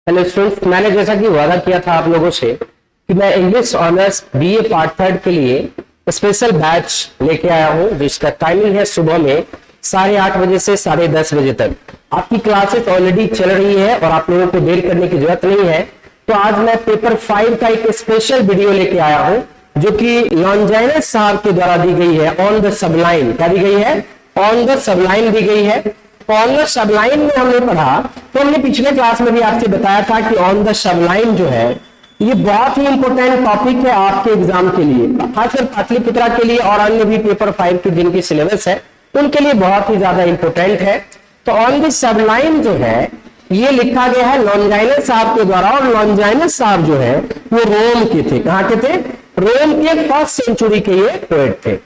Hello students, मैंने जैसा कि वादा किया था आप लोगों से कि मैं English honours BA part third के लिए स्पेशल बैच लेके आया हूं, जिसका टाइमिंग है सुबह में 8:30 बजे से 10:30 बजे तक। आपकी क्लासेस ऑलरेडी चल रही है और आप लोगों को देर करने की जरूरत नहीं है। तो आज मैं पेपर 5 का एक स्पेशल वीडियो लेके आया हूं, जो कि लॉन्जाइनस साहब के द्वारा दी गई है। ऑन द सबलाइन क्या दी गई है? ऑन द सबलाइन दी गई है। ऑन द सबलाइन में हमने पढ़ा, तो हमने पिछले क्लास में भी आपसे बताया था कि ऑन द सबलाइन जो है ये बहुत ही इंपॉर्टेंट टॉपिक है आपके एग्जाम के लिए, खासकर पाटलिपुत्रा के लिए और अन्य भी पेपर 5 की जिनकी सिलेबस है उनके लिए बहुत ही ज्यादा इंपॉर्टेंट है। तो ऑन द सबलाइन जो है ये लिखा गया है लॉन्जाइनस साहब के द्वारा, और लॉन्जाइनस साहब जो है वो रोम के थे। कहां के थे? रोम के 1st सेंचुरी के ये पोएट थे।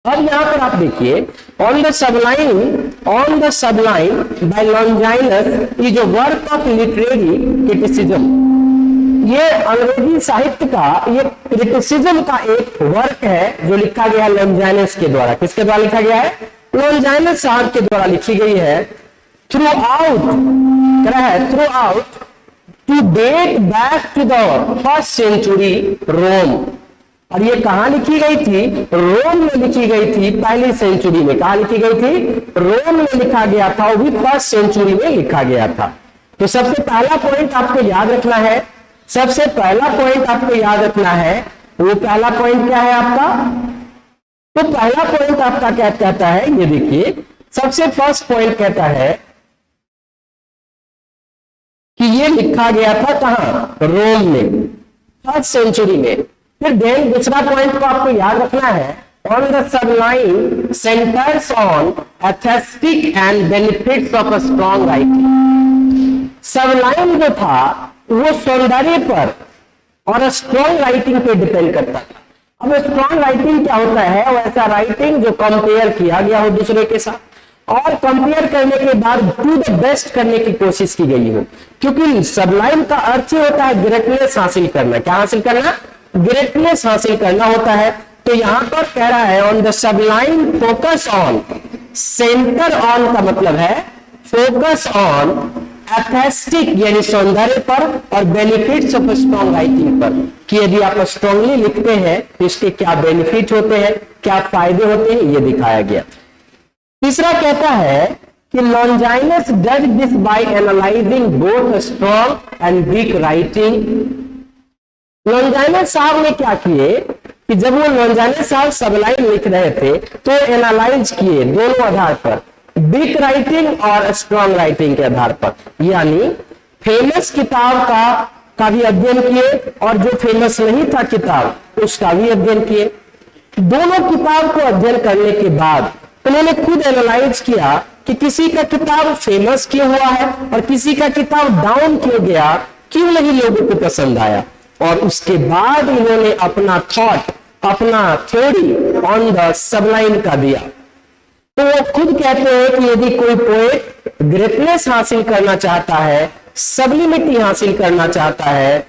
अब यहां पर आप देखिए, on the sublime by Longinus is a work of literary criticism. ये अंग्रेजी साहित्य का ये क्रिटिसिज्म का एक वर्क है जो लिखा गया है लॉन्जाइनस के द्वारा। किसके द्वारा लिखा गया है? लॉन्जाइनस साहब के द्वारा लिखी गई है। Throughout to date back to the 1st century Rome. और ये कहां लिखी गई थी? रोम में लिखी गई थी, पहली सेंचुरी में। कहां लिखी गई थी? रोम में लिखा गया था, वो भी 1st सेंचुरी में लिखा गया था। तो सबसे पहला पॉइंट आपको याद रखना है, वो पहला पॉइंट क्या है आपका? तो पहला पॉइंट आपका क्या कहता है, ये देखिए। सबसे फर्स्ट पॉइंट कहता है कि ये लिखा गया था कहां? रोम में, 1st सेंचुरी में। फिर देन दूसरा पॉइंट को आपको याद रखना है, on the सबलाइन centres on aesthetic and benefits of a strong writing. सबलाइन जो था वो सौंदर्य पर और स्ट्रॉन्ग राइटिंग पे डिपेंड करता था। अब स्ट्रॉन्ग राइटिंग क्या होता है? वैसा राइटिंग जो कंपेयर किया गया हो दूसरे के साथ, और कंपेयर करने के बाद टू द बेस्ट करने की कोशिश की गई हो। क्योंकि सबलाइन का अर्थ ही होता है ग्रेटनेस हासिल करना। क्या हासिल करना? ग्रेटनेस हासिल करना होता है। तो यहां पर कह रहा है on the सबलाइन focus on, centre on का मतलब है फोकस ऑन एस्थेटिक यानी सौंदर्य पर, और बेनिफिट्स ऑफ स्ट्रॉन्ग राइटिंग पर, कि यदि आप स्ट्रांगली लिखते हैं तो इसके क्या बेनिफिट होते हैं, क्या फायदे होते हैं, ये दिखाया गया। तीसरा कहता है कि Longinus does this by analysing both strong and weak writing. Longinus साहब ने क्या किए कि जब वो लॉन्जाइनस साहब सबलाइन लिख रहे थे तो एनालाइज किए दोनों आधार पर, वीक राइटिंग और स्ट्रॉन्ग राइटिंग के आधार पर। यानी फेमस किताब का भी अध्ययन किए और जो फेमस नहीं था किताब उसका भी अध्ययन किए। दोनों किताब को अध्ययन करने के बाद उन्होंने खुद एनालाइज किया कि किसी का किताब फेमस क्यों हुआ है और किसी का किताब डाउन क्यों गया, क्यों नहीं लोगों को पसंद आया। और उसके बाद इन्होंने अपना थॉट, अपना थ्योरी ऑन द सबलाइन का दिया। तो वो खुद कहते हैं कि यदि कोई पोएट ग्रेटनेस हासिल करना चाहता है, सबलिमिटी हासिल करना चाहता है,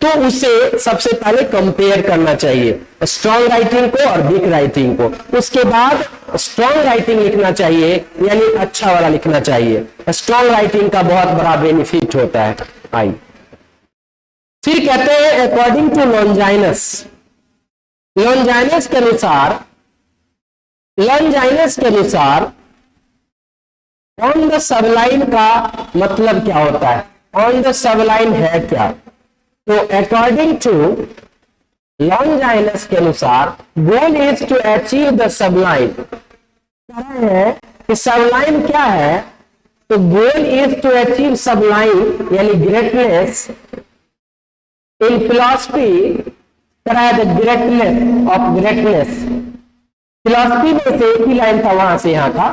तो उसे सबसे पहले कंपेयर करना चाहिए स्ट्रॉन्ग राइटिंग को और वीक राइटिंग को। उसके बाद स्ट्रॉन्ग राइटिंग लिखना चाहिए, यानी अच्छा वाला लिखना चाहिए। स्ट्रॉन्ग राइटिंग का बहुत बड़ा बेनिफिट होता है। आई फिर कहते हैं अकॉर्डिंग टू लॉन्जाइनस के अनुसार ऑन द सबलाइन का मतलब क्या होता है? ऑन द सबलाइन है क्या? तो अकॉर्डिंग टू लॉन्जाइनस के अनुसार goal is to achieve the sublime. है कि सबलाइन क्या है? तो goal is to achieve sublime यानी ग्रेटनेस इन फिलॉसफी। कराया the greatness of greatness. Philosophy में से एक ही लाइन था, वहां से यहां था।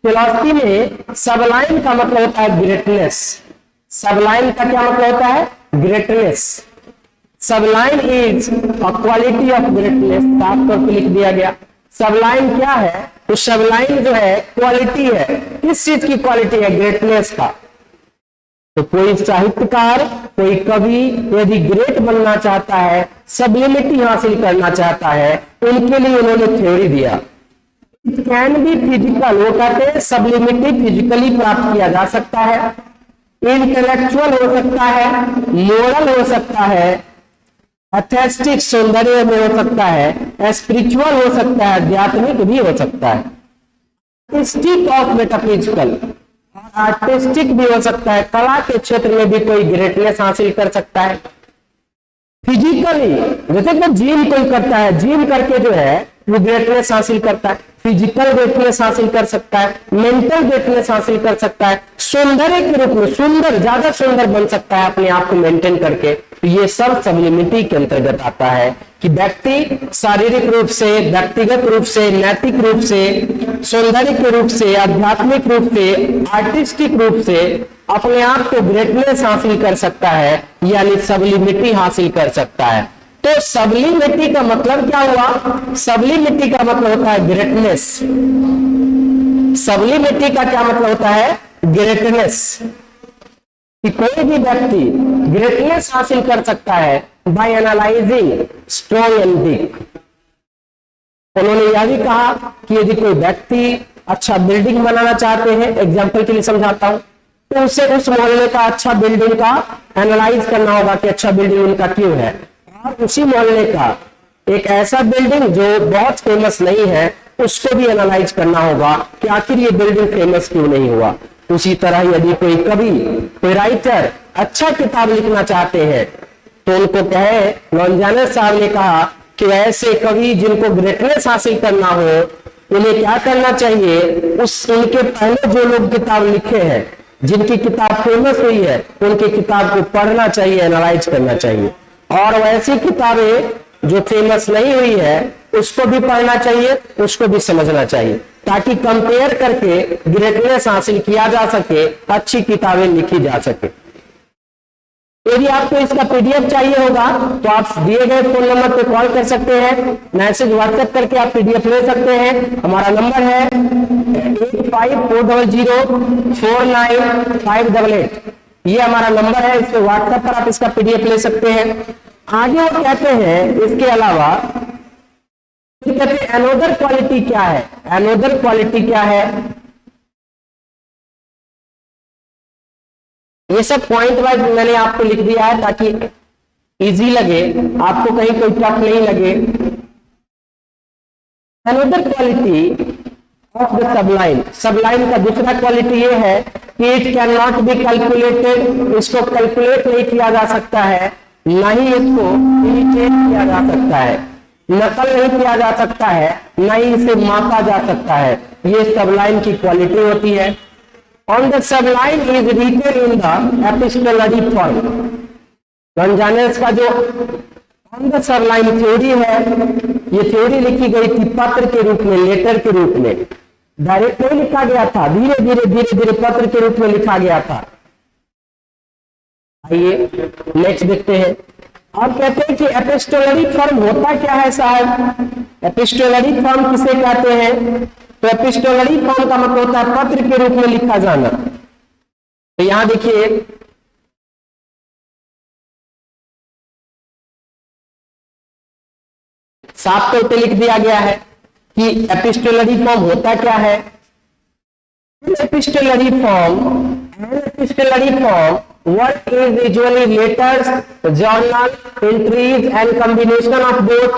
फिलॉसफी में सबलाइन का मतलब होता है ग्रेटनेस। सबलाइन का क्या मतलब होता है? Greatness. सबलाइन is a quality of greatness. साफ तौर पर लिख दिया गया। सबलाइन क्या है? तो सबलाइन जो है क्वालिटी है। किस चीज की क्वालिटी है? ग्रेटनेस का। तो कोई साहित्यकार, कोई कवि यदि ग्रेट बनना चाहता है, सबलिमिटी हासिल करना चाहता है, उनके लिए उन्होंने थ्योरी दिया। इट कैन बी फिजिकल, वो कहते हैं सबलिमिटी फिजिकली प्राप्त किया जा सकता है। इंटेलेक्चुअल हो सकता है, मोरल हो सकता है, एस्थेटिक सौंदर्य में हो सकता है, स्पिरिचुअल हो सकता है, आध्यात्मिक भी हो सकता है, आर्टिस्टिक ऑफ मेटाफिजिकल, आर्टिस्टिक भी हो सकता है, कला के क्षेत्र में भी कोई ग्रेटनेस हासिल कर सकता है। फिजिकली जैसे कि जिम कोई करता है, जिम करके जो है वो ग्रेटनेस हासिल करता है, फिजिकल ग्रेटनेस हासिल कर सकता है, मेंटल ग्रेटनेस हासिल कर सकता है, सौंदर्य के रूप में सुंदर, ज्यादा सुंदर बन सकता है अपने आप को मेंटेन करके। तो ये सब सब्लिमिटी के अंतर्गत आता है कि व्यक्ति शारीरिक रूप से, व्यक्तिगत रूप से, नैतिक रूप से, सौंदर्य के रूप से, आध्यात्मिक रूप से, आर्टिस्टिक रूप से अपने आप को ग्रेटनेस हासिल कर सकता है, यानी सब्लिमिटी हासिल कर सकता है। तो सब्लिमिटी का मतलब क्या हुआ? सब्लिमिटी का मतलब होता है ग्रेटनेस। सब्लिमिटी का क्या मतलब होता है? ग्रेटनेस। कि कोई भी व्यक्ति ग्रेटनेस हासिल कर सकता है by analysing strong and weak. उन्होंने यह भी कहा कि यदि कोई व्यक्ति अच्छा बिल्डिंग बनाना चाहते हैं, एग्जाम्पल के लिए समझाता हूं, तो उसे उस मोहल्ले का अच्छा बिल्डिंग का एनालाइज करना होगा कि अच्छा बिल्डिंग उनका क्यों है, और उसी मोहल्ले का एक ऐसा बिल्डिंग जो बहुत फेमस नहीं है उसको भी एनालाइज करना होगा कि आखिर ये बिल्डिंग फेमस क्यों नहीं हुआ। उसी तरह यदि कोई कवि, कोई राइटर अच्छा किताब लिखना चाहते हैं तो उनको कहे, लॉन्जानस साहब ने कहा कि ऐसे कवि जिनको ग्रेटनेस हासिल करना हो उन्हें क्या करना चाहिए, उनके पहले जो लोग किताब लिखे हैं, जिनकी किताब फेमस हुई है, उनकी किताब को पढ़ना चाहिए, एनालाइज करना चाहिए। और वैसी किताबें जो फेमस नहीं हुई है उसको भी पढ़ना चाहिए, उसको भी समझना चाहिए, ताकि कंपेयर करके ग्रेटनेस हासिल किया जा सके, अच्छी किताबें लिखी जा सके। यदि आपको इसका पीडीएफ चाहिए होगा तो आप दिए गए फोन नंबर पे कॉल कर सकते हैं, मैसेज व्हाट्सएप करके आप पीडीएफ ले सकते हैं। हमारा नंबर है 8540049588। ये हमारा नंबर है, इस पे व्हाट्सएप पर आप इसका पीडीएफ ले सकते हैं। आगे वो कहते हैं इसके अलावा कहते हैं अनोदर क्वालिटी क्या है। अनोदर क्वालिटी क्या है, ये सब पॉइंट वाइज मैंने आपको लिख दिया है ताकि इजी लगे, आपको कहीं कोई टफ नहीं लगे। अनोदर क्वालिटी ऑफ द सबलाइन, सबलाइन का दूसरा क्वालिटी ये है कि it can not be calculated, इसको कैलकुलेट नहीं किया जा सकता है, ना ही इसको इमिटेट किया जा सकता है, नकल नहीं किया जा सकता है, ना ही इसे मापा जा सकता है। ये सबलाइन की क्वालिटी होती है। On the sublime is written in the epistolary form। लॉन्जानस का जो on the sublime थ्योरी है, ये थ्योरी लिखी गई थी पत्र के रूप में, लेटर के रूप में, डायरेक्ट नहीं लिखा गया था, धीरे धीरे पत्र के रूप में लिखा गया था। आइए नेक्स्ट देखते हैं। और कहते हैं कि एपिस्टोलरी फॉर्म होता क्या है साहब? एपिस्टोलरी फॉर्म किसे कहते हैं? तो एपिस्टोलरी फॉर्म का मतलब होता है पत्र के रूप में लिखा जाना। तो यहां देखिए साफ तौर पे लिख दिया गया है कि एपिस्टोलरी फॉर्म होता क्या है। Epistolary form what is usually letters, journal entries and combination of both।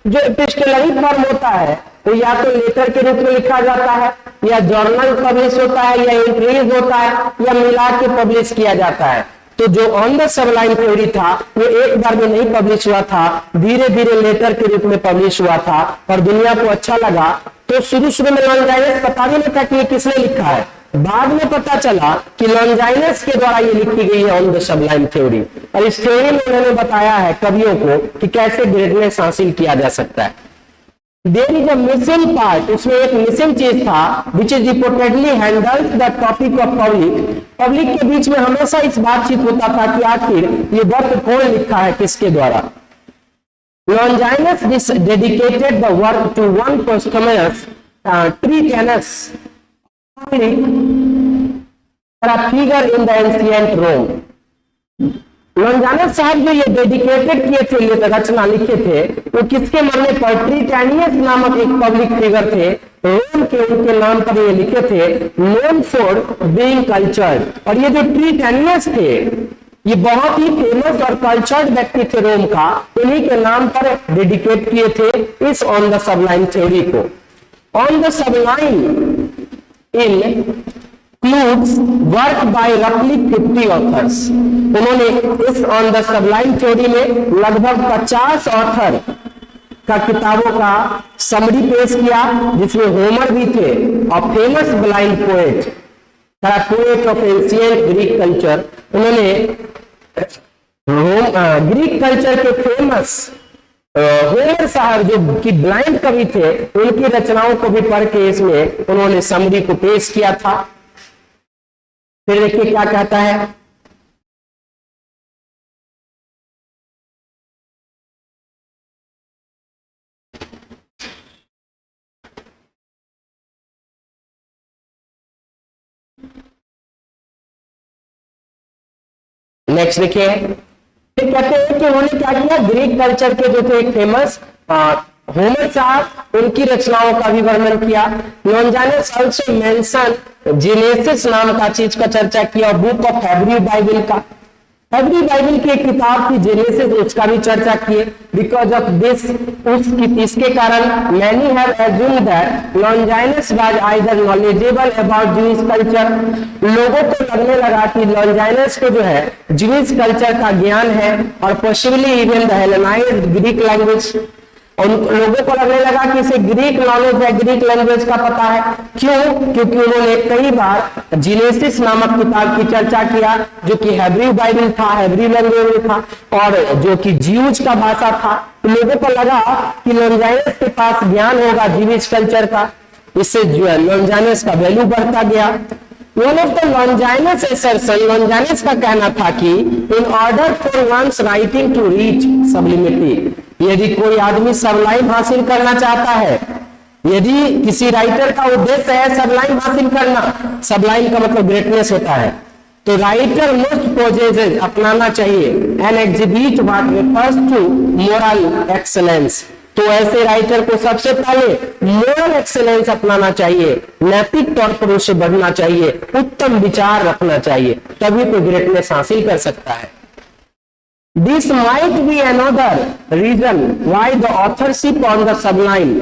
जो एपिस्टोलरी फॉर्म होता है तो या तो लेटर के रूप में लिखा जाता है, या जर्नल पब्लिश होता है, या एंट्रीज होता है, या मिला के पब्लिश किया जाता है। तो जो ऑन द सबलाइन थ्योरी था वो एक बार में नहीं पब्लिश हुआ था, धीरे धीरे लेटर के रूप में पब्लिश हुआ था, और दुनिया को अच्छा लगा। तो शुरू में लॉन्जाइनस पता भी नहीं था कि ये किसने लिखा है, बाद में पता चला कि लॉन्जाइनस के द्वारा ये लिखी गई है ऑन द सबलाइन थ्योरी। और इस थ्योरी में उन्होंने बताया है कवियों को कि कैसे ग्रेटनेस हासिल किया जा सकता है। There is a missing part, उसमें एक मिसिंग चीज था, which is reportedly handles the topic of public. Public के बीच में हमेशा इस बातचीत होता था कि आखिर ये वर्क कौन लिखा है, किसके द्वारा। Longinus dedicated the work to one Postumius Terentianus for a figure in the ancient Rome। Longinus साहब जो ये डेडिकेटेड किए थे, ये रचना लिखे थे, वो किसके मरने पर? ट्रिटेनियस नामक एक पब्लिक फिगर थे रोम के, उनके नाम पर ये लिखे थे, नोन फॉर बीइंग कल्चर्ड। और ये जो ट्रिटेनियस थे ये बहुत ही फेमस और कल्चर्ड व्यक्ति थे रोम का, उन्हीं के नाम पर डेडिकेट किए थे इस ऑन द सबलाइन थ्योरी को। On the सबलाइन includes work by roughly 50 authors। उन्होंने इस ऑन द सबलाइन थ्योरी में लगभग 50 ऑथर का किताबों का समरी पेश किया, जिसमें होमर भी थे और famous blind poet of ancient Greek culture. उन्होंने ग्रीक कल्चर के फेमस होमर साहब जो कि ब्लाइंड कवि थे, उनकी रचनाओं को भी पढ़ के इसमें उन्होंने समरी को पेश किया था। फिर देखिए क्या कहता है, नेक्स्ट देखिए, फिर कहते हैं कि उन्होंने क्या किया, ग्रीक कल्चर के जो थे एक फेमस होमर साहब, उनकी रचनाओं का भी वर्णन किया। लॉन्जानस आल्सो मेंशन जेनेसिस नाम का चीज का चर्चा किया, बुक ऑफ हेब्रू बाइबल का, हेब्रू बाइबल की एक किताब थी जेनेसिस, उसका भी चर्चा किए। बिकॉज ऑफ दिस, इसके कारण many have assumed that Longinus was either knowledgeable about Jewish culture. लोगों को लगने लगा कि लॉन्जाइनस को जो है ज्यूइश कल्चर का ज्ञान है, और possibly even the Hellenised Greek language. उन लोगों को लगने लगा कि इसे ग्रीक नॉलेज है, ग्रीक लैंग्वेज का पता है। क्यों? क्योंकि उन्होंने कई बार जीनेसिस नामक किताब की चर्चा किया, जो कि हेब्रू बाइबल था, हेब्रू लैंग्वेज में था, और जो कि ज्यूज का भाषा था। तो लोगों को लगा कि लॉन्जाइनस के पास ज्ञान होगा ज्यूइश कल्चर का, इससे लॉन्जाइनस का वैल्यू बढ़ता गया। One of the Longinus assertion, लॉन्जाइनस का कहना था कि in order for one's writing to reach sublimity, यदि कोई आदमी सबलाइन हासिल करना चाहता है, यदि किसी राइटर का उद्देश्य है सबलाइन हासिल करना, सबलाइन का मतलब ग्रेटनेस होता है, तो राइटर मोस्ट पोजेसेस अपनाना चाहिए and exhibit what refers to moral excellence. तो ऐसे राइटर को सबसे पहले मोरल एक्सेलेंस अपनाना चाहिए, नैतिक तौर पर उसे बढ़ना चाहिए, उत्तम विचार रखना चाहिए, तभी तो ग्रेटनेस हासिल कर सकता है। This might be another reason why the authorship on the sublime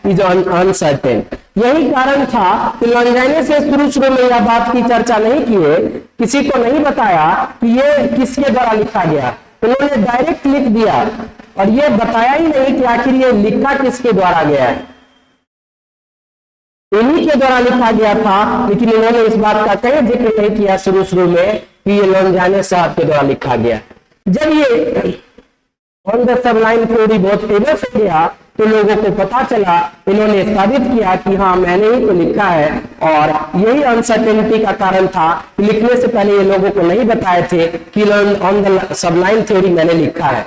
is uncertain। यही कारण था कि लॉन्जाइनस ने शुरू में यह बात की चर्चा नहीं किए, किसी को नहीं बताया कि ये किसके द्वारा लिखा गया। उन्होंने डायरेक्ट लिख दिया और ये बताया ही नहीं कि आखिर ये लिखा किसके द्वारा गया है। इन्हीं के द्वारा लिखा गया था, लेकिन उन्होंने इस बात का कहीं जिक्र नहीं किया शुरू में कि ये लॉन्जाइनस साहब के द्वारा लिखा गया। जब ये ऑन द सबलाइन थ्योरी बहुत फेमस हो गया तो लोगों को पता चला, इन्होंने साबित किया कि हाँ मैंने ही तो लिखा है, और यही अनसर्टेनिटी का कारण था। लिखने से पहले ये लोगों को नहीं बताए थे कि ऑन द सबलाइन थ्योरी मैंने लिखा है।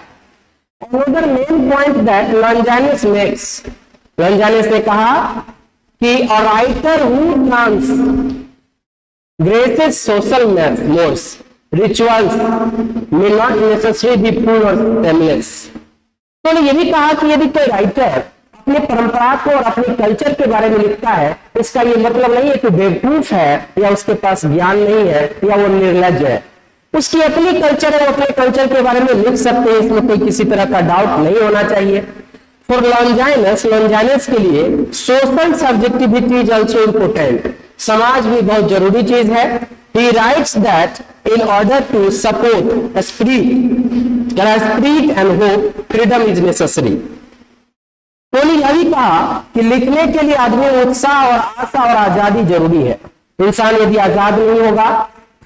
Another main point that Longinus makes, लॉन्जाइनस ने कहा कि a writer who transgresses social mores, rituals may not necessarily be poor or shameless। तो ये भी कहा कि यदि कोई राइटर अपने परंपरा को और अपने कल्चर के बारे में लिखता है, इसका ये मतलब नहीं है कि बेवकूफ है या उसके पास ज्ञान नहीं है या वो निर्लज्ज है। उसकी अपनी कल्चर है, वो अपने कल्चर के बारे में लिख सकते हैं, इसमें कोई किसी तरह का डाउट नहीं होना चाहिए। फॉर लॉन्जाइनस, लॉन्जाइनस के लिए social subjectivity is also important. समाज भी बहुत जरूरी चीज है। He writes that in order to support a spirit and hope, freedom is necessary। उन्होंने यह भी कहा कि लिखने के लिए आदमी उत्साह और आशा और आजादी जरूरी है। इंसान यदि आजाद नहीं होगा,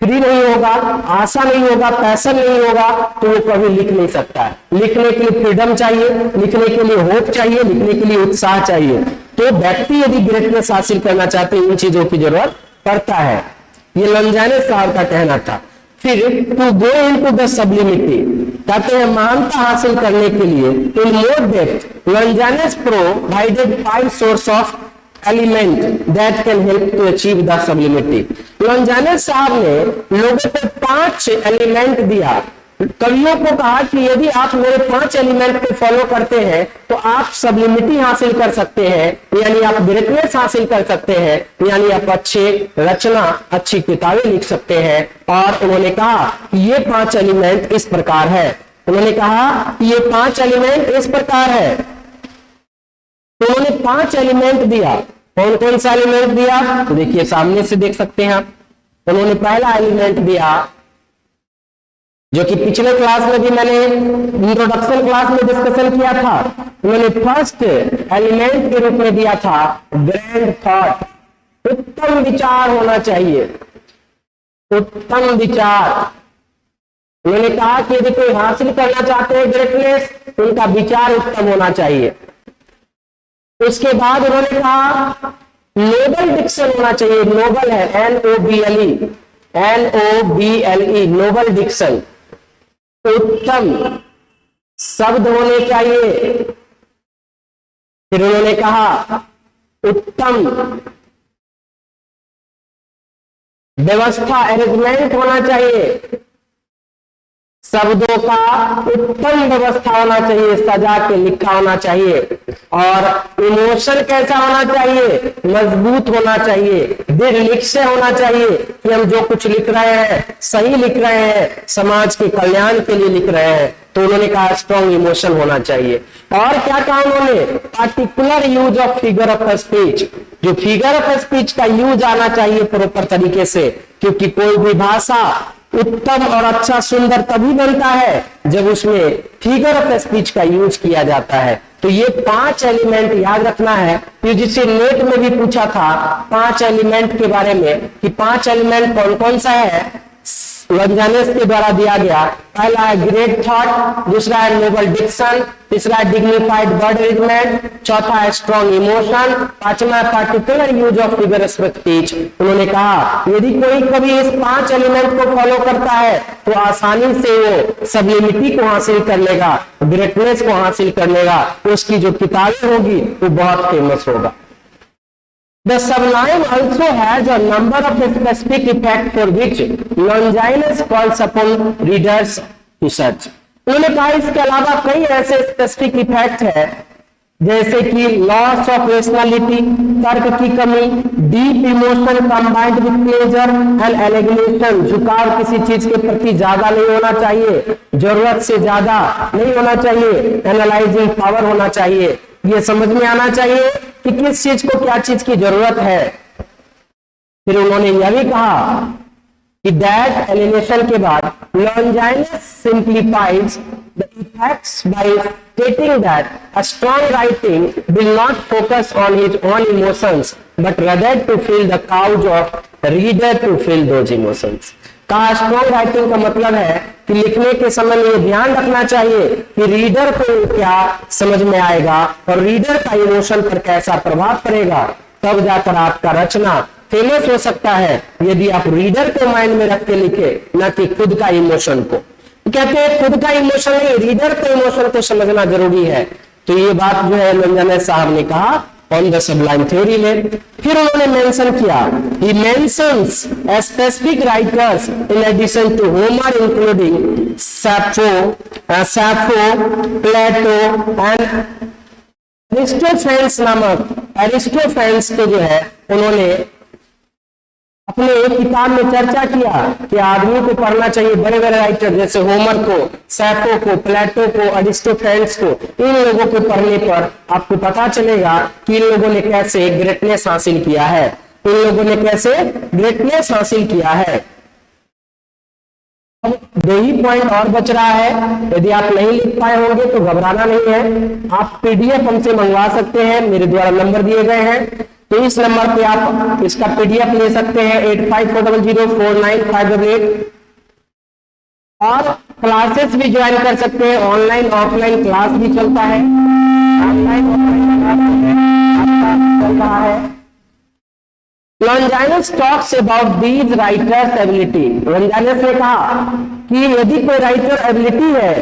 फ्री नहीं होगा, आशा नहीं होगा, पैशन नहीं होगा, तो वो कभी लिख नहीं सकता है। लिखने के लिए फ्रीडम चाहिए, लिखने के लिए होप चाहिए, लिखने के लिए उत्साह चाहिए। तो व्यक्ति यदि ग्रेटनेस हासिल करना चाहते हैं, इन चीजों की जरूरत पड़ता है। ये लॉन्जाइनस साहब का कहना था। फिर to go into the sublimity, कहते हैं महानता हासिल करने के लिए in more depth Longinus provided 5 source of element that can help to achieve the sublimity. Longinus साहब ने लोगों को 5 एलिमेंट दिया, कवियों को कहा कि यदि आप मेरे 5 एलिमेंट को फॉलो करते हैं तो आप सबलिमिटी हासिल कर सकते हैं, यानी आप ग्रेटनेस हासिल कर सकते हैं, यानी आप अच्छे रचना, अच्छी किताबें लिख सकते हैं। और उन्होंने कहा कि ये 5 एलिमेंट इस प्रकार है। उन्होंने कहा कि ये 5 एलिमेंट इस प्रकार है। तो उन्होंने 5 एलिमेंट दिया। कौन कौन सा एलिमेंट दिया? तो देखिए सामने से देख सकते हैं आप। उन्होंने पहला एलिमेंट दिया, जो कि पिछले क्लास में भी मैंने इंट्रोडक्शन क्लास में डिस्कशन किया था। उन्होंने फर्स्ट एलिमेंट के रूप में दिया था ग्रैंड थॉट, उत्तम विचार होना चाहिए, उत्तम विचार। उन्होंने कहा कि यदि कोई हासिल करना चाहते हैं ग्रेटनेस, तो उनका विचार उत्तम होना चाहिए। उसके बाद उन्होंने कहा नोबल डिक्शन होना चाहिए। नोबल है NOBLE, NOBLE, नोबल डिक्शन, उत्तम शब्द होने चाहिए। फिर उन्होंने कहा उत्तम व्यवस्था, अरेंजमेंट होना चाहिए, शब्दों का उत्तम व्यवस्था होना चाहिए, सजा के लिखा होना चाहिए। और इमोशन कैसा होना चाहिए? मजबूत होना चाहिए, दृढ़ निश्चय होना चाहिए कि हम जो कुछ लिख रहे हैं सही लिख रहे हैं, समाज के कल्याण के लिए लिख रहे हैं। तो उन्होंने कहा स्ट्रॉन्ग इमोशन होना चाहिए। और क्या कहा उन्होंने? Particular use of figure of speech, जो फिगर ऑफ स्पीच का यूज आना चाहिए प्रॉपर तरीके से, क्योंकि कोई भी भाषा उत्तम और अच्छा सुंदर तभी बनता है जब उसमें फिगर ऑफ स्पीच का यूज किया जाता है। तो ये 5 एलिमेंट याद रखना है, जिसे नेट में भी पूछा था 5 एलिमेंट के बारे में कि 5 एलिमेंट कौन कौन सा है, लॉन्जाइनस के द्वारा दिया गया। पहला है ग्रेट थॉट, दूसरा है नोबल डिक्शन, तीसरा है डिग्निफाइड वर्ड अरेंजमेंट, चौथा है स्ट्रॉन्ग इमोशन, पांचवा है particular use of figure of speech. उन्होंने कहा यदि कोई कभी इस 5 एलिमेंट को फॉलो करता है तो आसानी से वो सबलिमिटी को हासिल कर लेगा, ग्रेटनेस को हासिल कर लेगा, उसकी जो किताबें होगी वो बहुत फेमस होगा। The sublime also has a number of specific effects for which Longinus calls upon readers to search. उन्होंने कहा इसके अलावा कई ऐसे स्पेसिफिक इफेक्ट है, जैसे कि लॉस ऑफ रेशनलिटी, तर्क की कमी, deep emotion combined with pleasure and allegation, झुकाव किसी चीज के प्रति ज्यादा नहीं होना चाहिए, जरूरत से ज्यादा नहीं होना चाहिए, एनालाइजिंग पावर होना चाहिए, ये समझ में आना चाहिए कि किस चीज को क्या चीज की जरूरत है। फिर उन्होंने यह भी कहा कि दैट एलिनेशन के बाद Longinus simplifies the effects by stating that a strong writing will not focus on his own emotions but rather to fill the couch of reader to fill those emotions। कहा strong writing का मतलब है कि लिखने के समय में ये ध्यान रखना चाहिए कि रीडर को क्या समझ में आएगा और रीडर का इमोशन पर कैसा प्रभाव पड़ेगा, तब जाकर आपका रचना फेमस हो सकता है यदि आप रीडर को माइंड में रख के लिखे, न कि खुद का इमोशन को। कहते हैं खुद का इमोशन नहीं, रीडर के इमोशन को समझना जरूरी है। तो ये बात जो है लॉन्जाइनस साहब ने कहा ऑन द सबलाइम थ्योरी में। फिर उन्होंने मेंशन किया, he mentions specific writers in addition to Homer including Sappho, Plato and Aristophanes नामक एरिस्टोफेन्स को जो है उन्होंने अपने एक किताब में चर्चा किया कि आदमी को पढ़ना चाहिए बड़े बड़े राइटर जैसे होमर को, सैफो को, प्लेटो को, अरिस्टोफेन्स को। इन लोगों को पढ़ने पर आपको पता चलेगा कि इन लोगों ने कैसे ग्रेटनेस हासिल किया है, इन लोगों ने कैसे ग्रेटनेस हासिल किया है। अब 2 ही पॉइंट और बच रहा है, यदि आप नहीं लिख पाए होंगे तो घबराना नहीं है, आप पीडीएफ हमसे मंगवा सकते हैं, मेरे द्वारा नंबर दिए गए हैं, तो इस नंबर पे आप इसका पीडीएफ ले सकते हैं 8540049588 और क्लासेस भी ज्वाइन कर सकते हैं। ऑनलाइन ऑफलाइन क्लास भी चलता है, ऑनलाइन ऑफलाइन क्लास चल रहा है। Longinus talks about these writers ability. Longinus ने कहा कि यदि कोई राइटर एबिलिटी है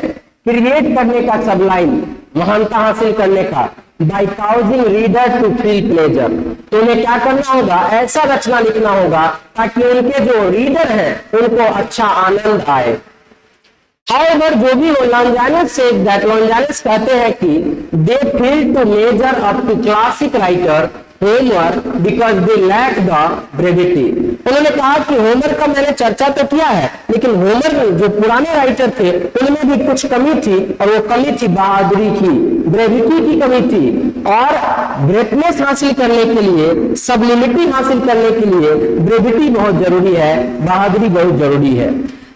क्रिएट करने का, सबलाइन महानता हासिल करने का, by causing reader to feel pleasure. तो उन्हें क्या करना होगा, ऐसा रचना लिखना होगा ताकि उनके जो रीडर हैं उनको अच्छा आनंद आए। However, जो भी हो, Longinus says that Longinus कहते हैं कि they fail to measure up to classic writer Homer because they lack the brevity। उन्होंने कहा कि होमर का मैंने चर्चा तो किया है, लेकिन होमर में जो पुराने राइटर थे उनमें भी कुछ कमी थी, और वो कमी थी बहादुरी की, ब्रेविटी की कमी थी। और ग्रेटनेस हासिल करने के लिए, सबलिमिटी हासिल करने के लिए ब्रेविटी बहुत जरूरी है, बहादुरी बहुत जरूरी है।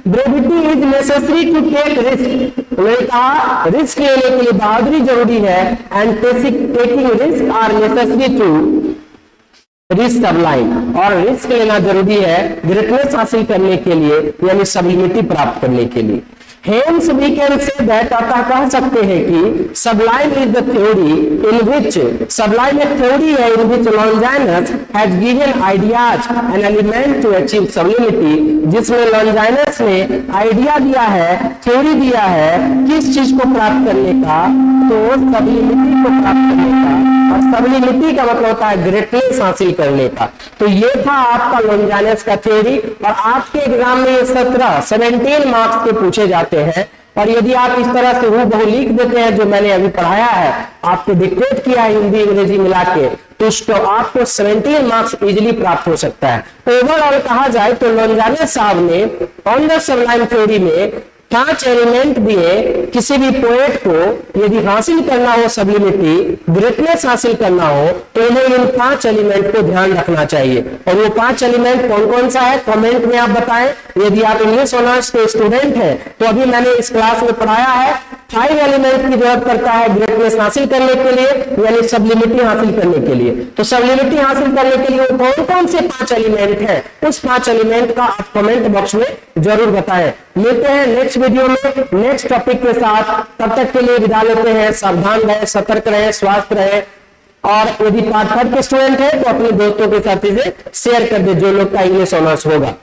Brevity is necessary to take risk. उन्होंने कहा रिस्क लेने के लिए बहादुरी जरूरी है, and taking risk are necessary to risk sublime, और रिस्क लेना जरूरी है ग्रेटनेस हासिल करने के लिए, यानी सबलिमिटी प्राप्त करने के लिए। Hence we can say that, अतः कह सकते हैं कि sublime is the theory in which, sublime एक theory है in which Longinus has given ideas an element to achieve sublimity, जिसमें Longinus ने आइडिया दिया है, थ्योरी दिया है किस चीज को प्राप्त करने का, तो सबलिमिटी को प्राप्त करने का, और सबलिमिटी का मतलब होता है ग्रेटनेस हासिल करने का। तो ये था आपका Longinus का थ्योरी, और आपके एग्जाम में ये 17 मार्क्स के पूछे जाते हैं। और यदि आप इस तरह से हूबहू लिख देते हैं जो मैंने अभी पढ़ाया है, आपको डिक्टेट किया है हिंदी अंग्रेजी मिला के, तो आपको 17 मार्क्स इजीली प्राप्त हो सकता है। ओवरऑल कहा जाए तो Longinus साहब ने ऑन द सबलाइम थ्योरी में 5 एलिमेंट दिए। किसी भी पोएट को यदि हासिल करना हो सबलिमिटी, ग्रेटनेस हासिल करना हो, तो उन्हें इन 5 एलिमेंट को ध्यान रखना चाहिए। और वो 5 एलिमेंट कौन कौन सा है, कमेंट में आप बताएं। यदि आप इंग्लिश ऑनर्स के स्टूडेंट हैं तो अभी मैंने इस क्लास में पढ़ाया है 5 एलिमेंट की जरूरत पड़ता है ग्रेटनेस हासिल करने के लिए, यानी सबलिमिटी हासिल करने के लिए। तो सबलिमिटी हासिल करने के लिए कौन कौन से 5 एलिमेंट हैं, उस 5 एलिमेंट का आप कमेंट बॉक्स में जरूर बताएं। मिलते हैं नेक्स्ट वीडियो में नेक्स्ट टॉपिक के साथ। तब तक के लिए विदा लेते हैं। सावधान रहें, सतर्क रहें, स्वस्थ रहें। और यदि पार्ट 3 के स्टूडेंट हैं तो अपने दोस्तों के साथ इसे शेयर कर दे जो लोग का इंग्लिश ऑनर्स होगा।